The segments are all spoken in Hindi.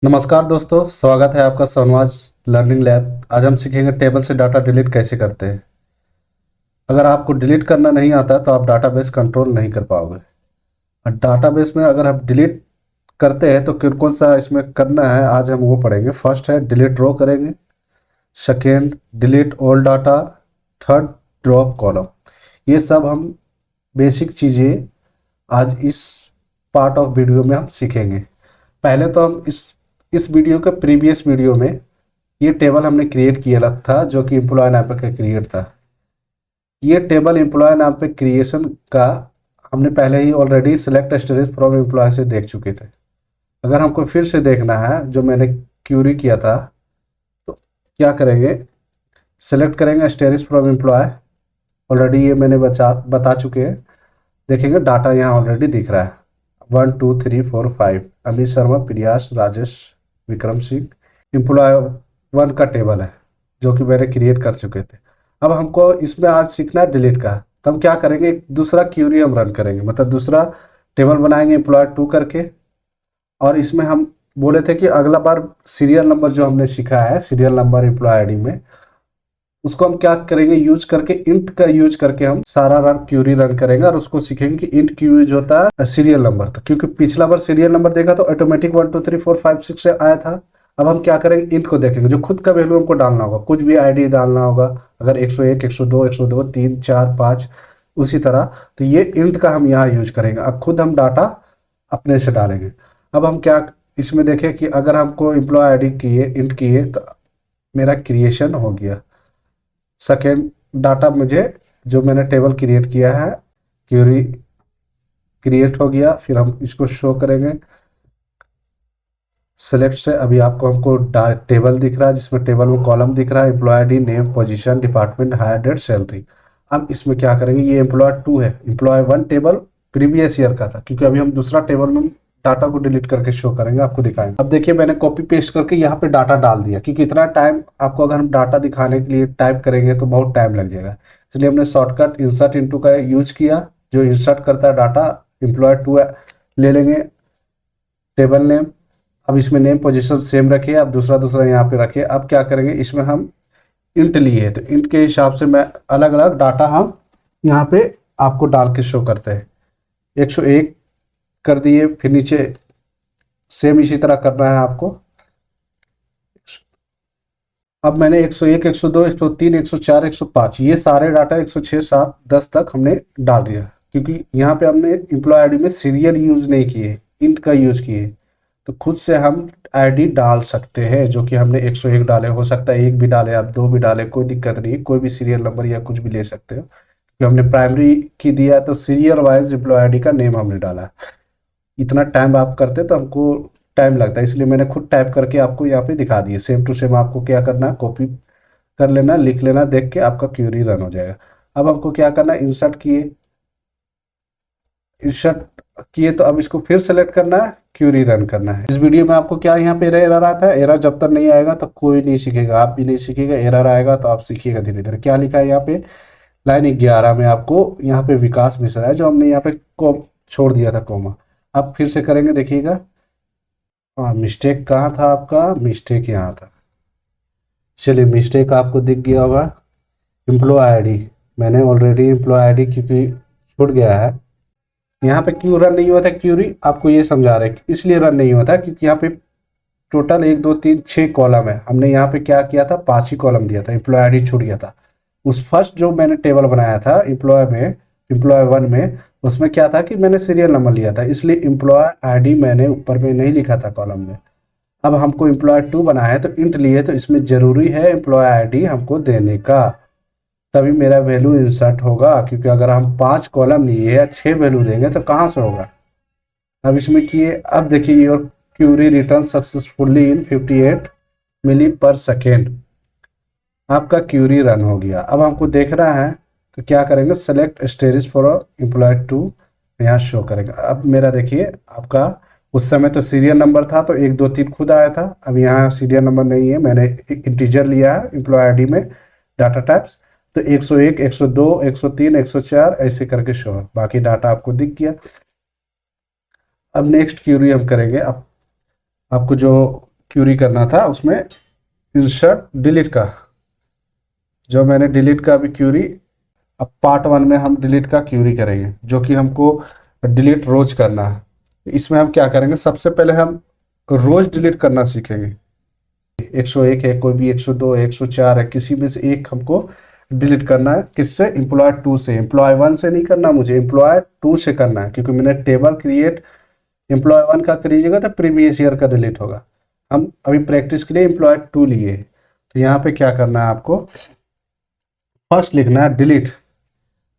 नमस्कार दोस्तों, स्वागत है आपका सोनवाज लर्निंग लैब। आज हम सीखेंगे टेबल से डाटा डिलीट कैसे करते हैं। अगर आपको डिलीट करना नहीं आता तो आप डाटाबेस कंट्रोल नहीं कर पाओगे। और डाटाबेस में अगर हम डिलीट करते हैं तो कौन कौन सा इसमें करना है, आज हम वो पढ़ेंगे। फर्स्ट है डिलीट रो करेंगे, second delete all data, third drop column. ये सब हम बेसिक चीज़ें आज इस पार्ट ऑफ वीडियो में हम सीखेंगे। पहले तो हम इस वीडियो के प्रीवियस वीडियो में ये टेबल हमने क्रिएट किया था जो कि एम्प्लॉय नाम पे क्रिएट था। ये टेबल एम्प्लॉय नाम पे क्रिएशन का हमने पहले ही already select storage from employ से देख चुके थे। अगर हमको फिर से देखना है जो मैंने क्यूरी किया था तो क्या करेंगे, सेलेक्ट करेंगे स्टोरेज फ्रॉम एम्प्लॉय। ऑलरेडी ये मैंने बता चुके हैं। देखेंगे डाटा यहाँ ऑलरेडी दिख रहा है 1 2 3 4 5 अमित शर्मा, प्रियास, राजेश, विक्रम सिंह। एम्प्लॉय 1 का टेबल है जो कि मैंने क्रिएट कर चुके थे। अब हमको इसमें आज सीखना है डिलीट का। तो हम क्या करेंगे, एक दूसरा क्यूरी हम रन करेंगे, मतलब दूसरा टेबल बनाएंगे एम्प्लॉय 2 करके। और इसमें हम बोले थे कि अगला बार सीरियल नंबर जो हमने सीखा है, सीरियल नंबर एम्प्लॉय आईडी में, उसको हम क्या करेंगे, यूज करके इंट का यूज करके हम सारा क्यूरी रन करेंगे और उसको सीखेंगे कि इंट क्यू यूज होता है सीरियल नंबर। तो क्योंकि पिछला बार सीरियल नंबर देखा तो ऑटोमेटिक 1 2 3 4 5 6 से आया था। अब हम क्या करेंगे, इंट को देखेंगे, जो खुद का वैल्यू हमको डालना होगा, कुछ भी आईडी डालना होगा। अगर 101 102 102 3 4 5 उसी तरह, तो ये इंट का हम यहाँ यूज करेंगे। अब खुद हम डाटा अपने से डालेंगे। अब हम क्या इसमें देखें कि अगर हमको एम्प्लॉय आईडी किए, इंट किए, तो मेरा क्रिएशन हो गया। सेकेंड डाटा मुझे जो मैंने टेबल क्रिएट किया है, क्यूरी क्रिएट हो गया। फिर हम इसको शो करेंगे सेलेक्ट से। अभी आपको हमको टेबल दिख रहा है जिसमें टेबल में कॉलम दिख रहा है, employee ID, name, position, department, hire date, salary. अब इसमें क्या करेंगे, ये एम्प्लॉय 2 है, एम्प्लॉय 1 टेबल प्रीवियस ईयर का था, क्योंकि अभी हम दूसरा टेबल में डाटा को डिलीट करके शो करेंगे, आपको दिखाएंगे। अब देखिए मैंने कॉपी पेस्ट करके यहाँ पे डाटा डाल दिया, क्योंकि इतना टाइम आपको अगर हम डाटा दिखाने के लिए टाइप करेंगे तो बहुत टाइम लग जाएगा। इसलिए हमने शॉर्टकट इंसर्ट इनटू का यूज किया, जो इंसर्ट करता है डाटा। एम्प्लॉय 2 ले लेंगे, टेबल नेम। अब इसमें नेम पोजीशन सेम रखिए, अब दूसरा दूसरा यहाँ पे रखिए। अब क्या करेंगे, इसमें हम इंट लिए है तो इंट के हिसाब से मैं अलग अलग डाटा हम यहाँ पे आपको डाल के शो करते हैं। 101 कर दिए, फिर नीचे सेम इसी तरह करना है आपको। अब मैंने 101 102 103 104 105 ये सारे डाटा 106 7 10 तक हमने डाल दिया, क्योंकि यहाँ पे हमने एम्प्लॉय आईडी में सीरियल यूज नहीं किए, इंट का यूज किए। तो खुद से हम आईडी डाल सकते हैं, जो कि हमने 101 डाले, हो सकता है 1 भी डाले, आप 2 भी डाले, कोई दिक्कत नहीं। कोई भी सीरियल नंबर या कुछ भी ले सकते हो, क्योंकि हमने प्राइमरी की दिया है तो सीरियल वाइज एम्प्लॉय आईडी का नेम हमने डाला। इतना टाइम आप करते तो हमको टाइम लगता है, इसलिए मैंने खुद टाइप करके आपको यहाँ पे दिखा दिए। सेम टू सेम आपको क्या करना है, कॉपी कर लेना, लिख लेना, देख के आपका क्यूरी रन हो जाएगा। अब हमको क्या करना है, इंसर्ट किए, इंसर्ट किए तो अब इसको फिर सेलेक्ट करना है, क्यूरी रन करना है। इस वीडियो में आपको क्या यहाँ पे एरर आता है, एरर जब तक नहीं आएगा तो कोई नहीं सीखेगा, आप भी नहीं सीखेगा। एरर आएगा तो आप सीखिएगा धीरे धीरे। क्या लिखा है यहाँ पे, लाइन 11 में आपको यहाँ पे विकास मिश्रा है, जो हमने यहाँ पे छोड़ दिया था कोमा। अब फिर से करेंगे, देखिएगा। हाँ, मिस्टेक कहाँ था आपका, मिस्टेक यहाँ था। चलिए, मिस्टेक आपको दिख गया होगा। एम्प्लॉय आईडी मैंने ऑलरेडी एम्प्लॉय आईडी क्योंकि छूट गया है। यहाँ पे क्यों रन नहीं हुआ था क्यूरी, आपको ये समझा रहे हैं। इसलिए रन नहीं हुआ था क्योंकि यहाँ पे टोटल 1 2 3 6 कॉलम है। हमने यहाँ पे क्या किया था, 5 ही कॉलम दिया था, एम्प्लॉय आईडी छूट गया था। उस फर्स्ट जो मैंने टेबल बनाया था एम्प्लॉय में, एम्प्लॉय 1 में, उसमें क्या था कि मैंने सीरियल नंबर लिया था, इसलिए एम्प्लॉय आईडी मैंने ऊपर में नहीं लिखा था कॉलम में। अब हमको एम्प्लॉय 2 बनाया है तो इंट लिए, तो इसमें जरूरी है एम्प्लॉय आईडी हमको देने का, तभी मेरा वैल्यू इंसर्ट होगा। क्योंकि अगर हम 5 कॉलम लिए या 6 वैल्यू देंगे तो कहाँ से होगा। अब इसमें किए, अब देखिए your query return successfully in 58 milli पर सेकेंड, आपका क्यूरी रन हो गया। अब हमको देखना है तो क्या करेंगे, सेलेक्ट स्टेरिस फॉर एम्प्लॉय 2, यहाँ शो करेंगे। अब मेरा देखिए, आपका उस समय तो सीरियल नंबर था तो 1 2 3 खुद आया था, अब यहाँ सीरियल नंबर नहीं है, मैंने इंटीजर लिया है एम्प्लॉय आईडी में, डाटा टाइप्स। तो 101 102 103 104 ऐसे करके शो है, बाकी डाटा आपको दिख गया। अब नेक्स्ट क्यूरी हम करेंगे। अब आपको जो क्यूरी करना था, उसमें इंसर्ट डिलीट का, जो मैंने डिलीट का अभी क्यूरी, अब पार्ट 1 में हम डिलीट का क्यूरी करेंगे, जो कि हमको डिलीट रोज करना है। इसमें हम क्या करेंगे, सबसे पहले हम रोज डिलीट करना सीखेंगे। 101 है, कोई भी 102 है, 104 है, किसी में से एक हमको डिलीट करना है। किससे? एम्प्लॉय 2 से। एम्प्लॉय 1 से नहीं करना, मुझे एम्प्लॉय 2 से करना है, क्योंकि मैंने टेबल क्रिएट एम्प्लॉय 1 का करिएगा तो प्रीवियस ईयर का डिलीट होगा। हम अभी प्रैक्टिस के लिए एम्प्लॉय 2 लिए, तो यहाँ पे क्या करना है आपको, फर्स्ट लिखना है डिलीट।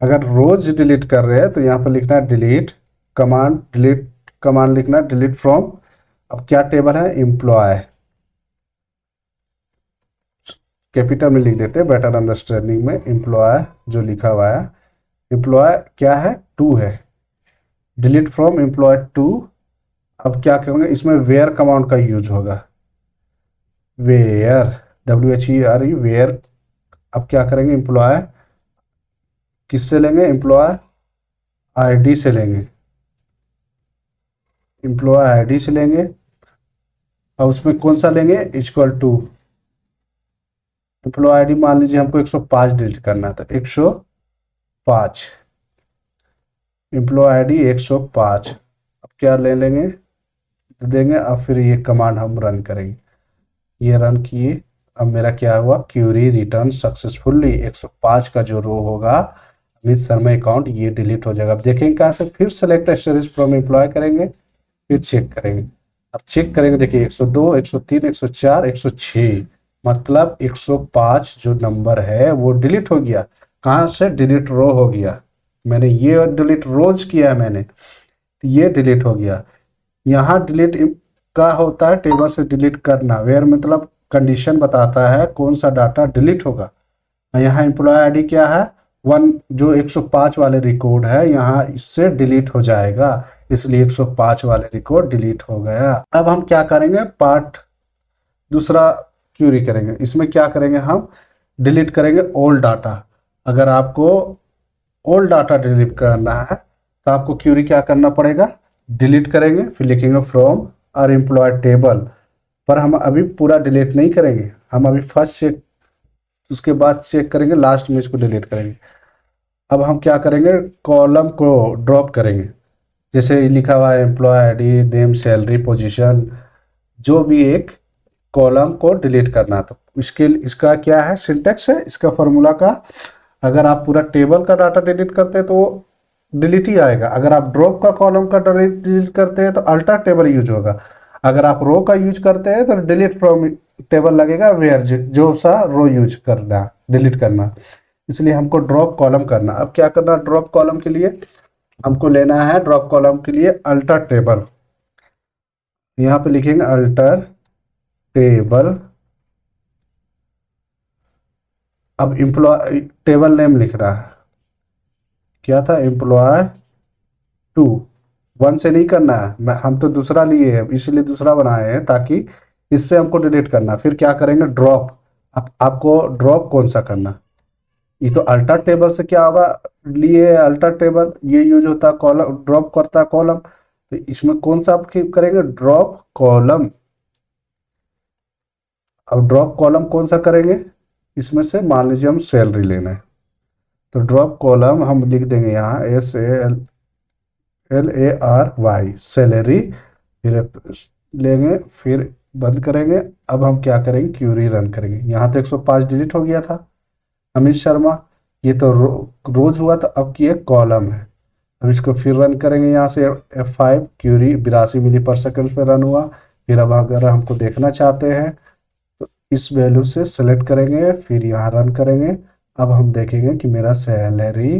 अगर रोज डिलीट कर रहे हैं तो यहाँ पर लिखना है डिलीट कमांड, डिलीट कमांड लिखना है डिलीट फ्रॉम। अब क्या टेबल है? एम्प्लॉय, कैपिटल में लिख देते हैं बेटर अंडरस्टैंडिंग में। एम्प्लॉय जो लिखा हुआ है, एम्प्लॉय क्या है? 2 है। Delete from employ 2। अब क्या करेंगे, इसमें वेयर कमांड का यूज होगा, वेयर, WHERE, वेयर। अब क्या करेंगे, एम्प्लॉय किससे लेंगे? एम्प्लॉय आईडी से लेंगे, एम्प्लॉय आईडी से लेंगे। और उसमें कौन सा लेंगे? इक्वल टू एम्प्लॉय आईडी, मान लीजिए हमको 105 डिलीट करना है, तो 105 एम्प्लॉय आईडी 105। अब क्या ले लेंगे, देंगे। अब फिर ये कमांड हम रन करेंगे, ये रन किए। अब मेरा क्या हुआ, क्यूरी रिटर्न सक्सेसफुली। 105 का जो रो होगा अमित शर्मा अकाउंट, ये डिलीट हो जाएगा। अब देखेंगे कहाँ से, फिर सेलेक्ट एस्टेरिस्क फ्रॉम एम्प्लॉय करेंगे, फिर चेक करेंगे। अब चेक करेंगे, देखिए 102, 103, 104, 106, मतलब 105 जो नंबर है वो डिलीट हो गया। कहाँ से? डिलीट रो हो गया। मैंने ये डिलीट रोज किया है मैंने, तो ये डिलीट हो गया। यहाँ डिलीट का होता है टेबल से डिलीट करना, वेयर मतलब कंडीशन बताता है कौन सा डाटा डिलीट होगा। यहाँ एम्प्लॉय आईडी क्या है? 1, जो 105 वाले रिकॉर्ड है यहाँ इससे डिलीट हो जाएगा, इसलिए 105 वाले रिकॉर्ड डिलीट हो गया। अब हम क्या करेंगे, पार्ट दूसरा क्यूरी करेंगे। इसमें क्या करेंगे, हम डिलीट करेंगे ओल्ड डाटा। अगर आपको ओल्ड डाटा डिलीट करना है तो आपको क्यूरी क्या करना पड़ेगा, डिलीट करेंगे, फिर लिखेंगे फ्रॉम और एम्प्लॉय टेबल। पर हम अभी पूरा डिलीट नहीं करेंगे, हम अभी फर्स्ट चेक, उसके बाद चेक करेंगे, लास्ट में इसको डिलीट करेंगे। अब हम क्या करेंगे, कॉलम को ड्रॉप करेंगे। जैसे लिखा हुआ है employee ID, name, salary, position, जो भी एक कॉलम को डिलीट करना। तो इसके इसका क्या है, सिंटेक्स है इसका फॉर्मूला का। अगर आप पूरा टेबल का डाटा डिलीट करते हैं तो डिलीट ही आएगा। अगर आप ड्रॉप का कॉलम का डिलीट करते हैं तो अल्टर टेबल यूज होगा। अगर आप रो का यूज करते हैं तो डिलीट फ्रॉम टेबल लगेगा, वेयर जो सा रो यूज करना, डिलीट करना। इसलिए हमको ड्रॉप कॉलम करना। अब क्या करना, ड्रॉप कॉलम के लिए हमको लेना है, ड्रॉप कॉलम के लिए अल्टर टेबल। यहाँ पे लिखेंगे अल्टर टेबल। अब एम्प्लॉय टेबल नेम लिख रहा है, क्या था, एम्प्लॉय 2। 1 से नहीं करना है, हम तो दूसरा लिए हैं, इसलिए दूसरा बनाए हैं ताकि इससे हमको डिलीट करना। फिर क्या करेंगे, ड्रॉप। आपको ड्रॉप कौन सा करना, ये तो अल्टर टेबल से क्या होगा, लिए अल्टर टेबल, ये यूज होता है कॉलम, ड्रॉप करता है कॉलम। तो इसमें कौन सा आप करेंगे, ड्रॉप कॉलम। अब ड्रॉप कॉलम कौन सा करेंगे, इसमें से मान लीजिए हम सैलरी लेना है, तो ड्रॉप कॉलम हम लिख देंगे यहाँ SALLARY, सैलरी। फिर लेंगे, फिर बंद करेंगे। अब हम क्या करेंगे, क्यूरी रन करेंगे। यहाँ तो 105 डिलीट हो गया था अमित शर्मा, ये तो रोज हुआ था, अब की एक कॉलम है। अब इसको फिर रन करेंगे, यहाँ से F5, क्यूरी 82 मिली पर सेकंड पे रन हुआ। फिर अब अगर हमको देखना चाहते हैं तो इस वैल्यू से सेलेक्ट करेंगे, फिर यहाँ रन करेंगे। अब हम देखेंगे कि मेरा सैलरी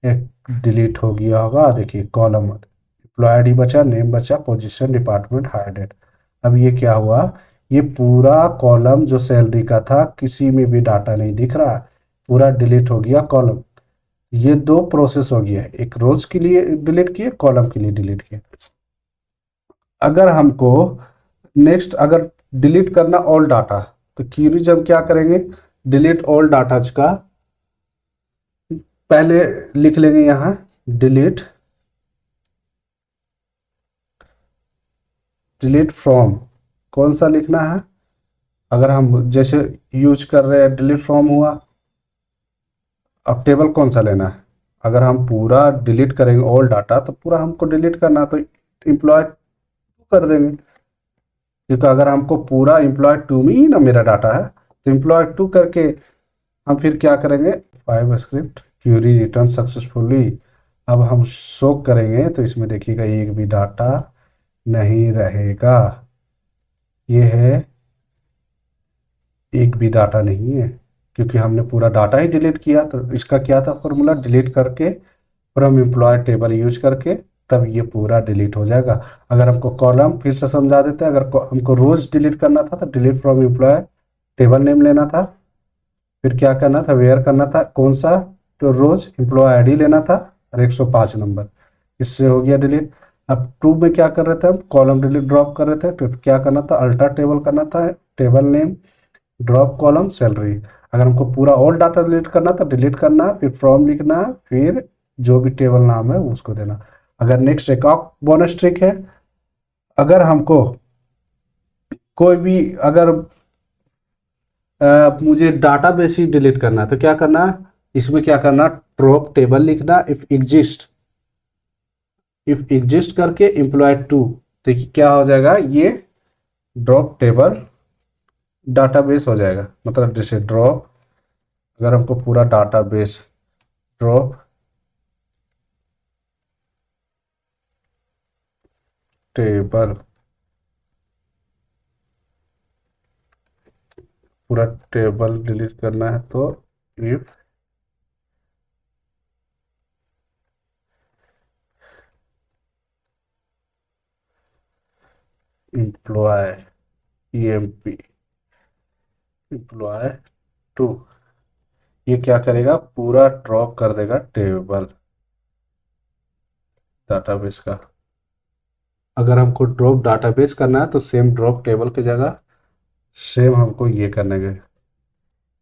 एक डिलीट हो गया होगा। देखिए कॉलम, एम्प्लॉय आईडी बचा, नेम बचा, पोजीशन, डिपार्टमेंट, हायर डेट। अब ये क्या हुआ, ये पूरा कॉलम जो सैलरी का था किसी में भी डाटा नहीं दिख रहा, पूरा डिलीट हो गया कॉलम। ये दो प्रोसेस हो गया, एक रोज के लिए डिलीट किए, कॉलम के लिए डिलीट किए। अगर हमको नेक्स्ट अगर डिलीट करना ऑल डाटा, तो क्यूरी जब क्या करेंगे, डिलीट ऑल डाटा का पहले लिख लेंगे यहाँ डिलीट, डिलीट फ्रॉम कौन सा लिखना है। अगर हम जैसे यूज कर रहे हैं डिलीट फ्रॉम हुआ, अब टेबल कौन सा लेना है। अगर हम पूरा डिलीट करेंगे ऑल डाटा तो पूरा हमको डिलीट करना है, तो एम्प्लॉय कर देंगे, क्योंकि अगर हमको पूरा एम्प्लॉय टू में ही ना मेरा डाटा है, तो एम्प्लॉय टू करके हम फिर क्या करेंगे, five script query return successfully. अब हम शो करेंगे तो इसमें देखिएगा एक भी डाटा नहीं रहेगा। ये है, एक भी डाटा नहीं है, क्योंकि हमने पूरा डाटा ही डिलीट किया। तो इसका क्या था फॉर्मूला, डिलीट करके फ्रॉम एम्प्लॉय टेबल यूज करके, तब ये पूरा डिलीट हो जाएगा। अगर हमको कॉलम फिर से समझा देते हैं, अगर हमको रोज डिलीट करना था तो delete from employ table name लेना था, फिर क्या करना था, वेयर करना था कौन सा, तो रोज एम्प्लॉय आईडी लेना था और 105 नंबर, इससे हो गया डिलीट। अब टू में क्या कर रहे थे हम, कॉलम डिलीट ड्रॉप कर रहे थे, तो क्या करना था, अल्टर टेबल करना था, table name drop column salary. अगर हमको पूरा ऑल डाटा डिलीट करना तो डिलीट करना है, फिर फ्रॉम लिखना है, फिर जो भी टेबल नाम है उसको देना। अगर नेक्स्ट एक और बोनस ट्रिक है, अगर हमको कोई भी अगर मुझे डाटा बेस ही डिलीट करना है तो क्या करना है, इसमें क्या करना, ड्रॉप टेबल लिखना, इफ एग्जिस्ट करके एम्प्लॉय टू, तो क्या हो जाएगा, ये ड्रॉप टेबल डाटाबेस हो जाएगा। मतलब जैसे ड्रॉप, अगर हमको पूरा डाटाबेस ड्रॉप टेबल, पूरा टेबल डिलीट करना है तो if employee EMP employee two, ये क्या करेगा, पूरा ड्रॉप कर देगा टेबल डाटाबेस का। अगर हमको ड्रॉप डाटाबेस करना है तो सेम ड्रॉप टेबल की जगह सेम हमको ये करने के,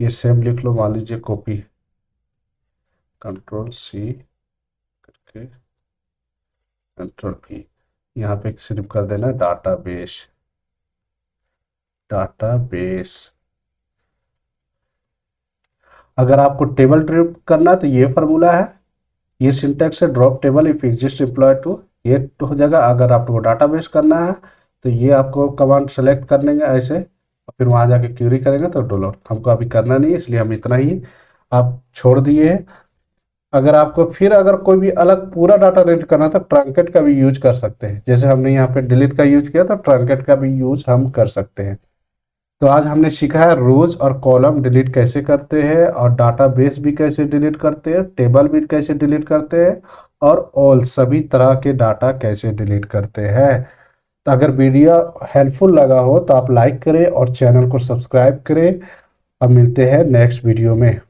ये सेम लिख लो, मान लीजिए कॉपी, कंट्रोल C करके कंट्रोल V, यहाँ पे सिर्फ कर देना डाटाबेस, डाटाबेस। अगर आपको टेबल ड्रॉप करना है तो ये फार्मूला है, ये सिंटैक्स है, drop table if exist employee two, ये तो हो जाएगा। अगर आपको डाटाबेस करना है तो ये आपको कमांड सेलेक्ट कर लेंगे ऐसे, और फिर वहाँ जाके क्यूरी करेंगे तो डॉलर। हमको अभी करना नहीं है, इसलिए हम इतना ही आप छोड़ दिए। अगर आपको फिर अगर कोई भी अलग पूरा डाटा डिलीट करना है तो ट्रंकेट का भी यूज कर सकते हैं, जैसे हमने यहाँ पे डिलीट का यूज किया तो ट्रंकेट का भी यूज हम कर सकते हैं। तो आज हमने सीखा है रोज और कॉलम डिलीट कैसे करते हैं, और डाटाबेस भी कैसे डिलीट करते हैं, टेबल भी कैसे डिलीट करते हैं, और ऑल सभी तरह के डाटा कैसे डिलीट करते हैं। तो अगर वीडियो हेल्पफुल लगा हो तो आप लाइक करें और चैनल को सब्सक्राइब करें। अब मिलते हैं नेक्स्ट वीडियो में।